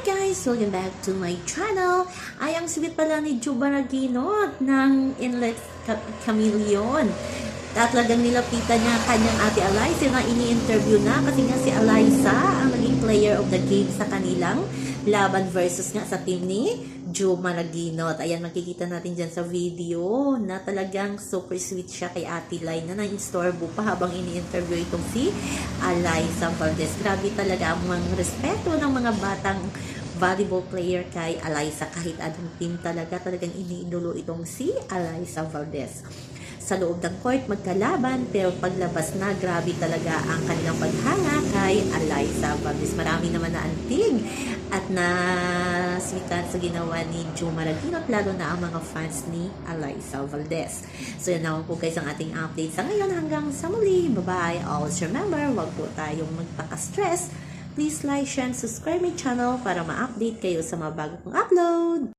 guys! Welcome back to my channel. Ay, ang sweet pala ni Juba Raginot ng Inlet Chameleon. Talagang nilapitan niya kanyang ate Eliza na ini-interview na kasi nga si Eliza ang naging player of the game sa kanilang laban versus nga sa team ni Juba Raginot. Ayan, makikita natin dyan sa video na talagang super sweet siya kay Ate Lai na na-instorbo pa habang ini-interview itong si Eliza Valdez. Grabe talaga ang mga respeto ng mga batang volleyball player kay Eliza. Kahit anong team talagang iniidolo itong si Eliza Valdez. Sa loob ng court magkalaban, pero paglabas na, grabe talaga ang kanilang paghanga kay Eliza Valdez. Marami naman na antig at na sweetan sa ginawa ni Juba Raginot, lalo na ang mga fans ni Eliza Valdez. So yan naman po guys ang ating update sa ngayon. Hanggang sa muli, bye-bye. Always remember, wag po tayong magpaka-stress. Please like, share, and subscribe my channel para ma-update kayo sa mga bago kong upload.